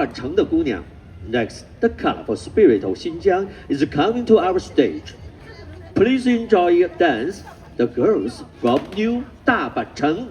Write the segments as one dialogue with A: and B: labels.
A: 板城的姑娘。Next, the colorful spirit of Xinjiang is coming to our stage. Please enjoy your dance, the girls from New 大阪城。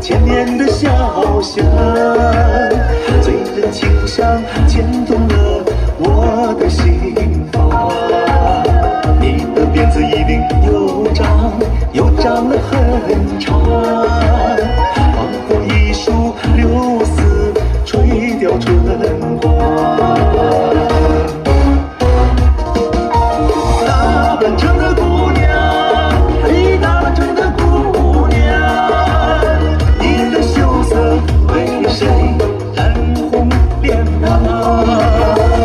B: 千年的小巷，醉人清香牵动了我的心房。你的辫子一定又长了很长，仿佛一束流丝垂掉春光。大阪城的姑娘，嘿，大阪城的姑娘，你的羞涩为谁染红脸庞？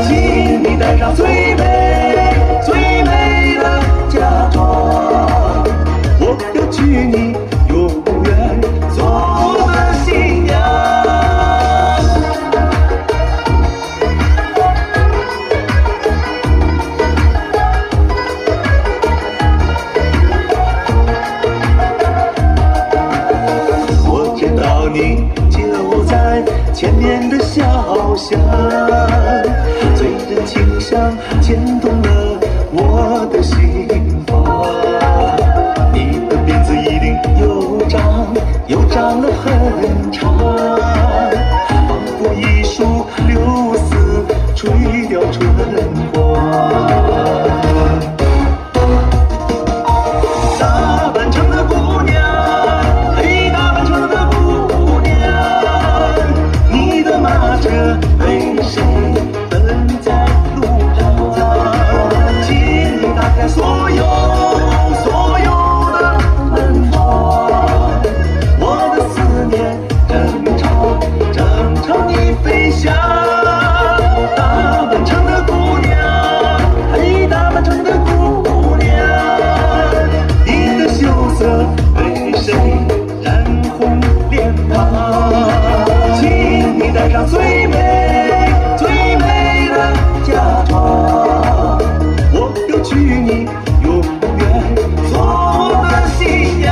B: 请你带上最美的嫁妆，我要娶你永远做我的新娘。我知道你就在千年的小巷，醉人清香牵动了我的心房。你的辫子一定又长了很长，仿佛一束流丝垂掉春光。大阪城的姑娘，嘿，大阪城的姑娘，你的马车为谁奔在路旁？请你打开所有的门窗，我的思念正朝你飞翔。大阪城的姑娘，嘿，大阪城的姑娘，你的羞涩为谁染红脸庞？请你带上最美的嫁妆，我要娶你永远做我的新娘。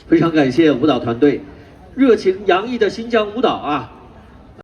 A: 非常感谢舞蹈团队，热情洋溢的新疆舞蹈啊！